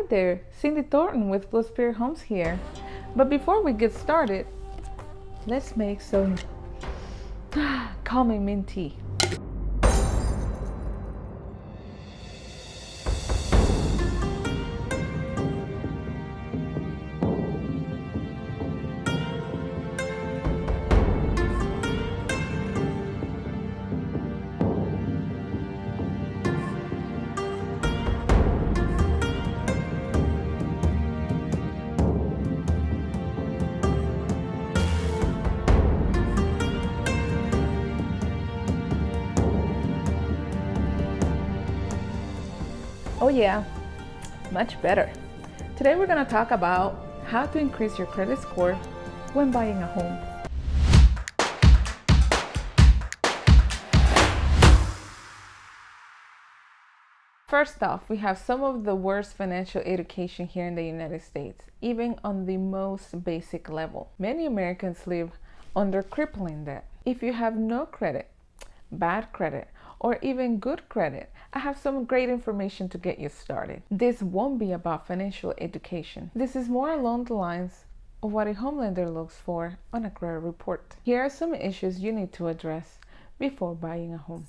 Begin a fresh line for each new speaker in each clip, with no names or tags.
Hi there, Cindy Thornton with Blue Spirit Homes here. But before we get started, let's make some calming mint tea. Oh yeah, much better. Today we're going to talk about how to increase your credit score when buying a home. First off, we have some of the worst financial education here in the United States, even on the most basic level. Many Americans live under crippling debt. If you have no credit, bad credit, or even good credit, I have some great information to get you started. This won't be about financial education. This is more along the lines of what a home lender looks for on a credit report. Here are some issues you need to address before buying a home.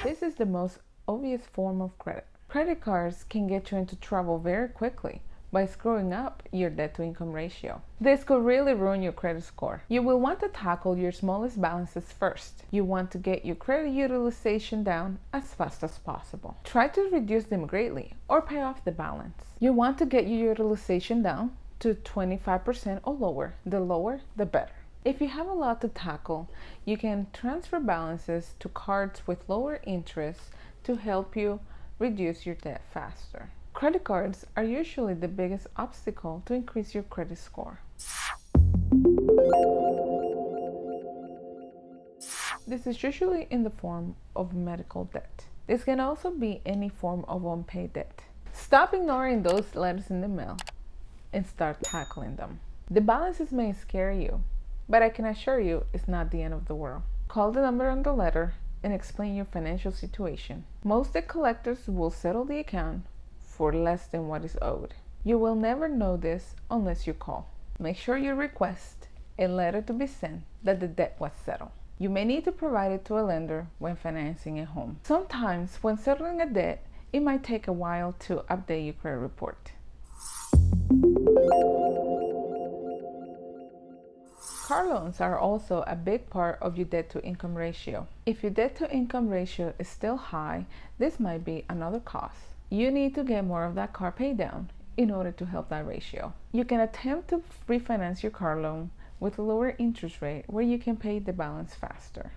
This is the most obvious form of credit. Credit cards can get you into trouble very quickly by screwing up your debt-to-income ratio. This could really ruin your credit score. You will want to tackle your smallest balances first. You want to get your credit utilization down as fast as possible. Try to reduce them greatly or pay off the balance. You want to get your utilization down to 25% or lower. The lower, the better. If you have a lot to tackle, you can transfer balances to cards with lower interest to help you reduce your debt faster. Credit cards are usually the biggest obstacle to increase your credit score. This is usually in the form of medical debt. This can also be any form of unpaid debt. Stop ignoring those letters in the mail and start tackling them. The balances may scare you, but I can assure you it's not the end of the world. Call the number on the letter and explain your financial situation. Most debt collectors will settle the account for less than what is owed. You will never know this unless you call. Make sure you request a letter to be sent that the debt was settled. You may need to provide it to a lender when financing a home. Sometimes when settling a debt, it might take a while to update your credit report. Car loans are also a big part of your debt-to-income ratio. If your debt-to-income ratio is still high, this might be another cost. You need to get more of that car paid down in order to help that ratio. You can attempt to refinance your car loan with a lower interest rate where you can pay the balance faster.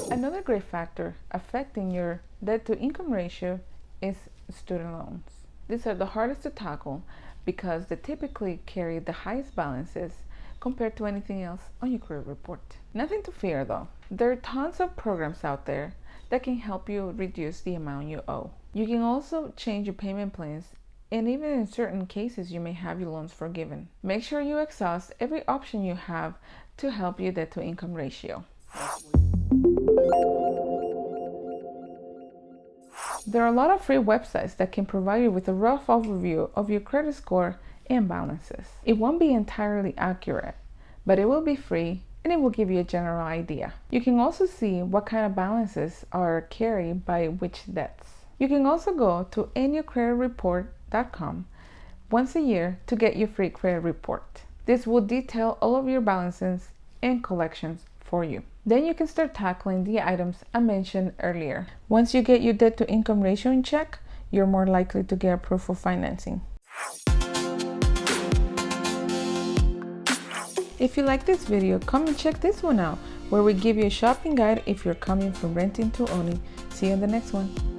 Another great factor affecting your debt-to-income ratio is student loans. These are the hardest to tackle because they typically carry the highest balances compared to anything else on your credit report. Nothing to fear though. There are tons of programs out there that can help you reduce the amount you owe. You can also change your payment plans, and even in certain cases you may have your loans forgiven. Make sure you exhaust every option you have to help your debt-to-income ratio. There are a lot of free websites that can provide you with a rough overview of your credit score and balances. It won't be entirely accurate, but it will be free and it will give you a general idea. You can also see what kind of balances are carried by which debts. You can also go to annualcreditreport.com once a year to get your free credit report. This will detail all of your balances and collections for you. Then you can start tackling the items I mentioned earlier. Once you get your debt-to-income ratio in check, you're more likely to get approved for financing. If you like this video, come and check this one out, where we give you a shopping guide if you're coming from renting to owning. See you in the next one.